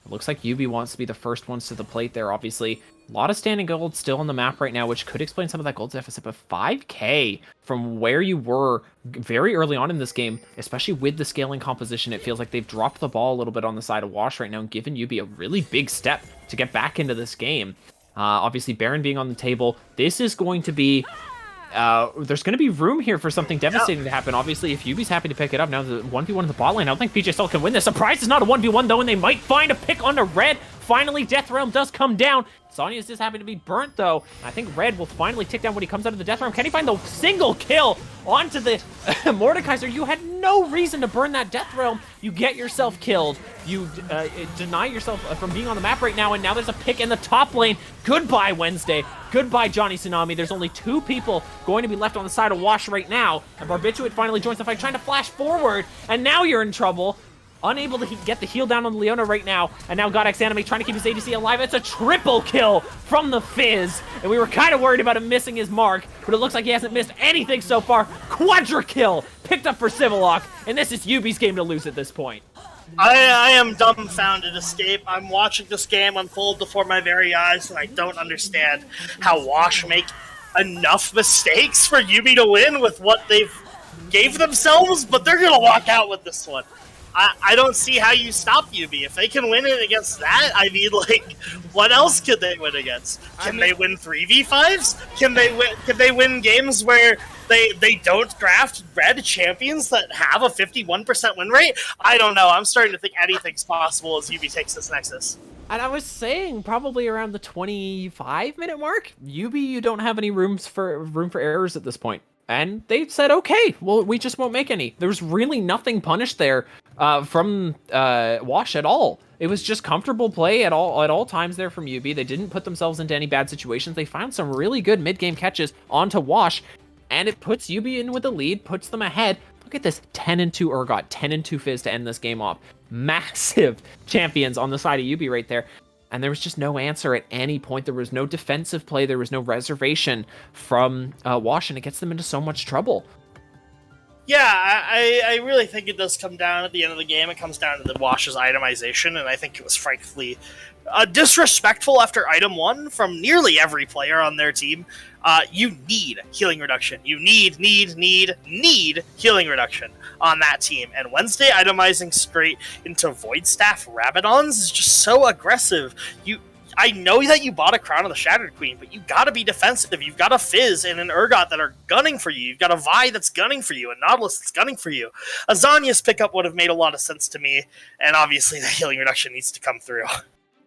It looks like YUBI wants to be the first ones to the plate there, obviously. A lot of standing gold still on the map right now, which could explain some of that gold deficit, but 5k from where you were very early on in this game, especially with the scaling composition, it feels like they've dropped the ball a little bit on the side of Wash right now and given YUBI a really big step to get back into this game. Obviously, Baron being on the table, this is going to be... there's going to be room here for something devastating to happen. Obviously, if Yubi's happy to pick it up, now the 1v1 in the bot lane, I don't think PJ Salt can win this. Surprise, it's not a 1v1 though, and they might find a pick onto Red. Finally, Death Realm does come down. Sonya's just happy to be burnt though. I think Red will finally tick down when he comes out of the Death Realm. Can he find the single kill onto the Mordekaiser? You had no reason to burn that Death Realm. You get yourself killed. You deny yourself from being on the map right now, and now there's a pick in the top lane. Goodbye, Wednesday. Goodbye, Johnny Tsunami. There's only 2 people going to be left on the side of Wash right now, and Barbiturates finally joins the fight, trying to flash forward, and now you're in trouble. Unable to get the heal down on Leona right now, and now Godex Anime trying to keep his ADC alive. It's a triple kill from the Fizz, and we were kind of worried about him missing his mark, but it looks like he hasn't missed anything so far. Quadra kill picked up for Civillock, and this is Yubi's game to lose at this point. I am dumbfounded, Escape. I'm watching this game unfold before my very eyes, and I don't understand how Wash make enough mistakes for YUBI to win with what they've gave themselves, but they're going to walk out with this one. I don't see how you stop YUBI. If they can win it against that, I mean, like, what else could they win against? Can they win 3v5s? Can they win games where they don't draft red champions that have a 51% win rate? I don't know. I'm starting to think anything's possible as YUBI takes this Nexus. And I was saying probably around the 25-minute mark, YUBI, you don't have any room for errors at this point. And they said, okay, well, we just won't make any. There's really nothing punished there from Wash at all. It was just comfortable play at all times there from YUBI. They didn't put themselves into any bad situations. They found some really good mid-game catches onto Wash, and it puts YUBI in with the lead, puts them ahead. Look at this, 10-2 Urgot, 10-2 Fizz to end this game off. Massive champions on the side of YUBI right there. And there was just no answer at any point. There was no defensive play. There was no reservation from Wash, and it gets them into so much trouble. Yeah, I really think it does come down at the end of the game. It comes down to the Wash's itemization, and I think it was frankly disrespectful after item 1 from nearly every player on their team. You need healing reduction. You need healing reduction on that team. And Wednesday itemizing straight into Void Staff Rabadons is just so aggressive. I know that you bought a Crown of the Shattered Queen, but you gotta be defensive. You've got a Fizz and an Urgot that are gunning for you. You've got a Vi that's gunning for you, a Nautilus that's gunning for you. A Zanya's pickup would have made a lot of sense to me, and obviously the healing reduction needs to come through.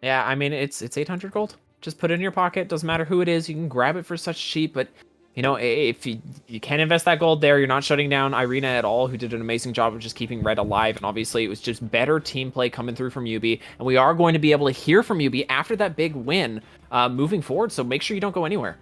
Yeah, I mean, it's 800 gold. Just put it in your pocket. Doesn't matter who it is. You can grab it for such cheap, but You know, if you can't invest that gold there, you're not shutting down Irina at all, who did an amazing job of just keeping Red alive. And obviously, it was just better team play coming through from YUBI. And we are going to be able to hear from YUBI after that big win moving forward. So make sure you don't go anywhere.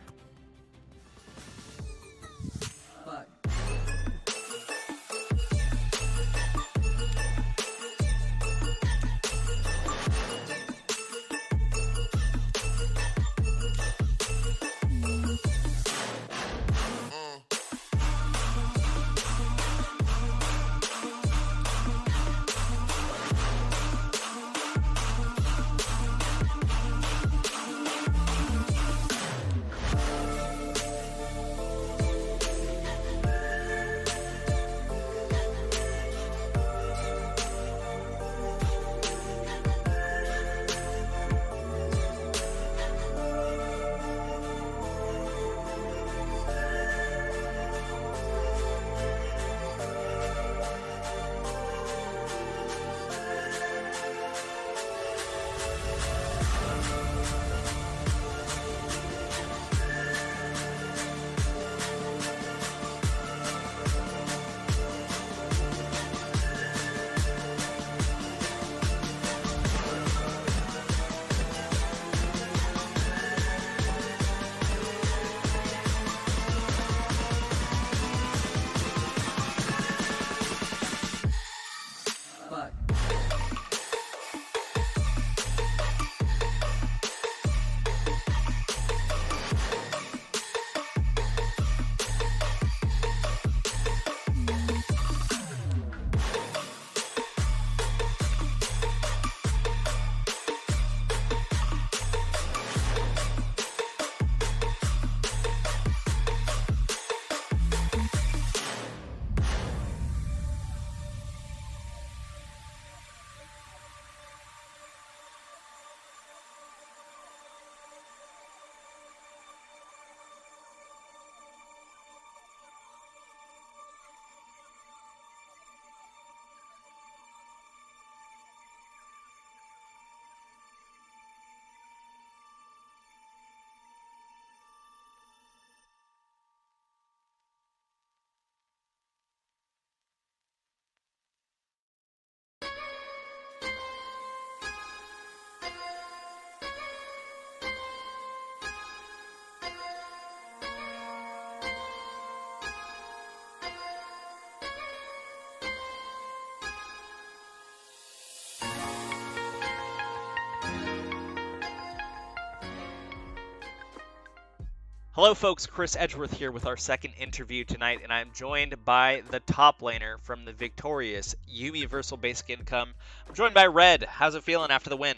Hello folks, Chris Edgeworth here with our second interview tonight, and I'm joined by the top laner from the victorious Universal Basic Income. I'm joined by Red. How's it feeling after the win?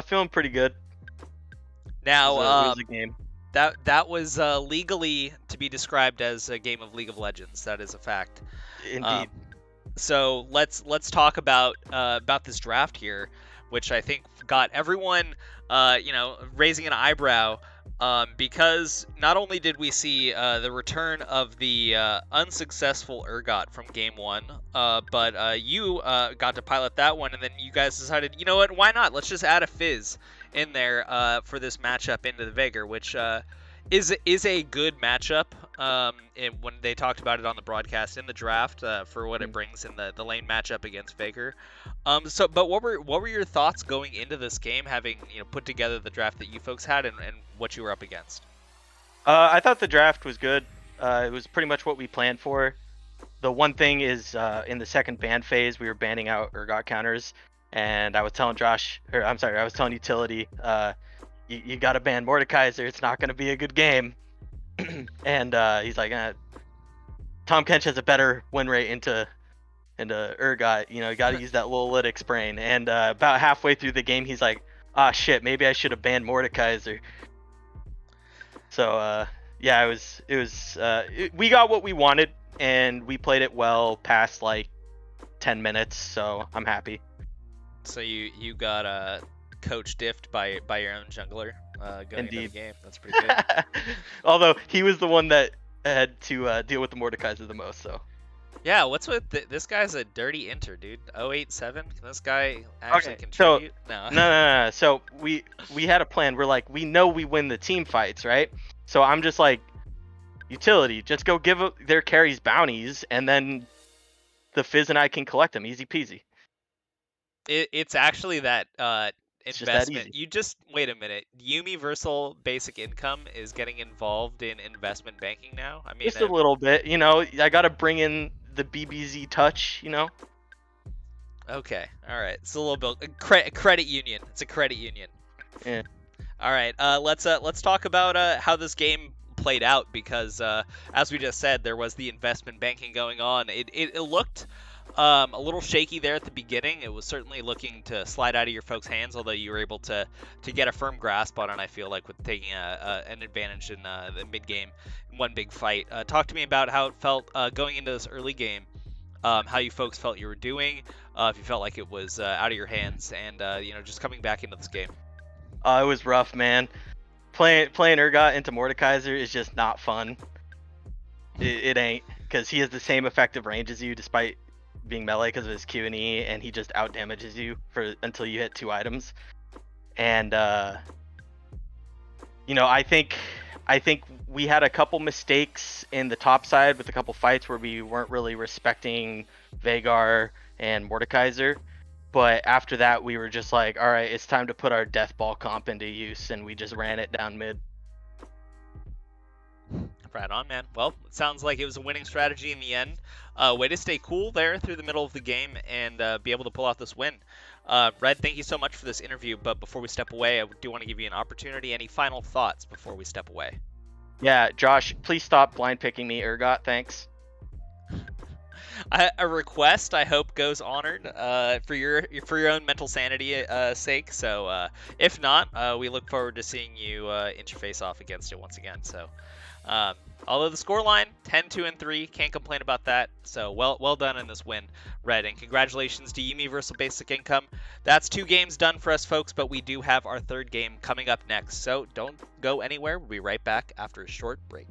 Feeling pretty good. Now, it was a game. that was legally to be described as a game of League of Legends. That is a fact. Indeed. So let's talk about this draft here, which I think got everyone raising an eyebrow. Because not only did we see the return of the unsuccessful Urgot from Game 1, but you got to pilot that one, and then you guys decided, you know what, why not? Let's just add a Fizz in there for this matchup into the Veigar, which is a good matchup. When they talked about it on the broadcast in the draft for what it brings in the lane matchup against Veigar. But what were your thoughts going into this game, having put together the draft that you folks had and what you were up against? I thought the draft was good. It was pretty much what we planned for. The one thing is in the second ban phase, we were banning out Urgot counters, and I was telling I was telling Utility, you got to ban Mordekaiser. It's not going to be a good game. And he's like, Tom Kench has a better win rate into Urgot. You got to use that little lytics brain. And about halfway through the game, he's like, ah, shit, maybe I should have banned Mordekaiser. So yeah, we got what we wanted, and we played it well past like 10 minutes. So I'm happy. So you got coach diffed by your own jungler going into the game. That's pretty good. Although he was the one that had to deal with the Mordekaiser the most. So yeah, what's with this guy's a dirty inter, dude. 087. Can this guy actually contribute? So, no. So we had a plan. We're like, we know we win the team fights, right? So I'm just like, utility. Just go give their carries bounties, and then the Fizz and I can collect them. Easy peasy. It's actually that It's just that investment. easy. You just wait a minute. Universal basic income is getting involved in investment banking now. I mean, Just a little bit, you know. I gotta bring in the BBZ touch, you know. okay, all right. It's a little bit credit union. It's a credit union. Yeah. All right. Let's talk about how this game played out because as we just said, there was the investment banking going on. It looked a little shaky there at the beginning. It was certainly looking to slide out of your folks' hands, although you were able to get a firm grasp on it. I feel like with taking an advantage in the mid game in one big fight. Talk to me about how it felt going into this early game. How you folks felt you were doing, if you felt like it was out of your hands, and just coming back into this game. It was rough, man. Playing Urgot into Mordekaiser is just not fun. It ain't, because he has the same effective range as you despite being melee because of his Q and E, and he just out damages you until you hit 2 items. And I think we had a couple mistakes in the top side with a couple fights where we weren't really respecting Veigar and Mordekaiser. But after that, we were just like, all right, it's time to put our death ball comp into use, and we just ran it down mid. Right on, man. Well, it sounds like it was a winning strategy in the end. Way to stay cool there through the middle of the game and be able to pull out this win. Red, thank you so much for this interview. But before we step away, I do want to give you an opportunity. Any final thoughts before we step away? Yeah, Josh, please stop blind picking me, Urgot. Thanks. A request I hope goes honored for your own mental sanity sake. So if not, we look forward to seeing you interface off against it once again. So although the scoreline 10-2-3, can't complain about that. So well done in this win, Red, and congratulations to Universal Basic Income. That's 2 games done for us, folks, but we do have our 3rd game coming up next. So don't go anywhere. We'll be right back after a short break.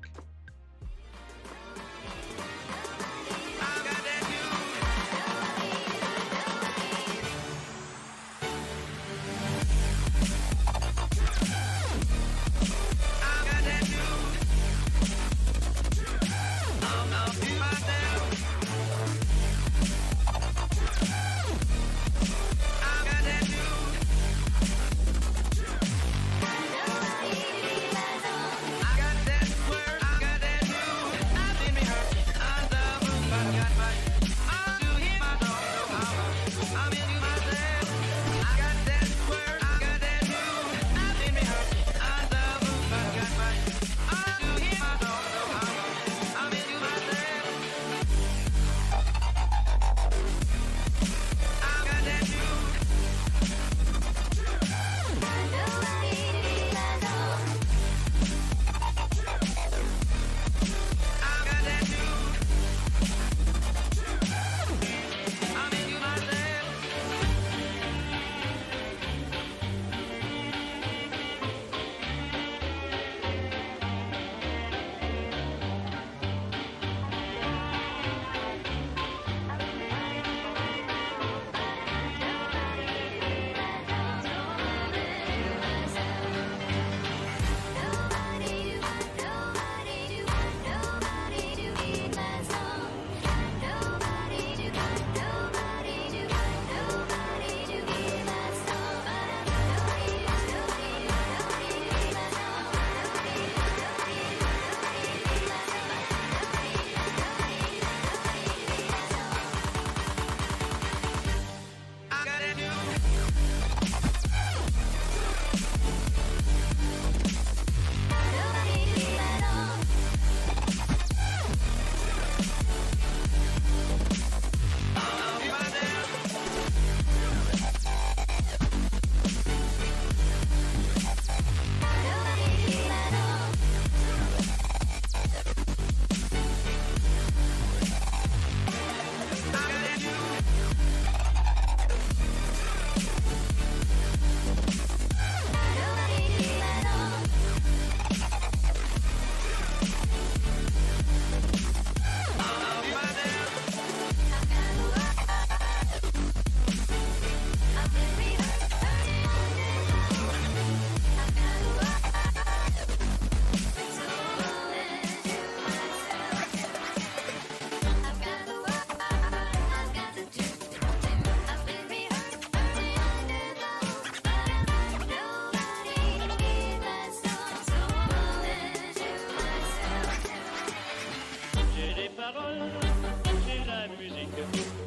la musique.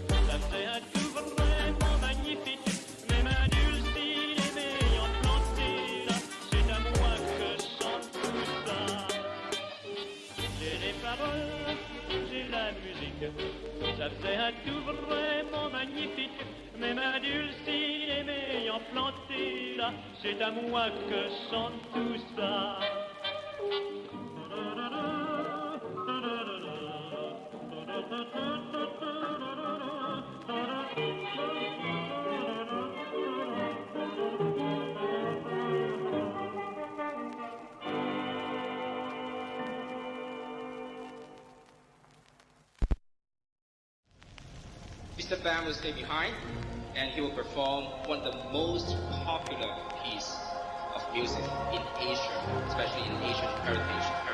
Ça fait un tout vraiment magnifique. Même un dulcine et m'ayant planté là, c'est à moi que chante tout ça. J'ai les paroles, j'ai la musique. Ça fait un tout vraiment magnifique. Même un dulcine et m'ayant planté là, c'est à moi que chante tout ça. Mr. Bam will stay behind, and he will perform one of the most popular pieces of music in Asia, especially in Asian heritage.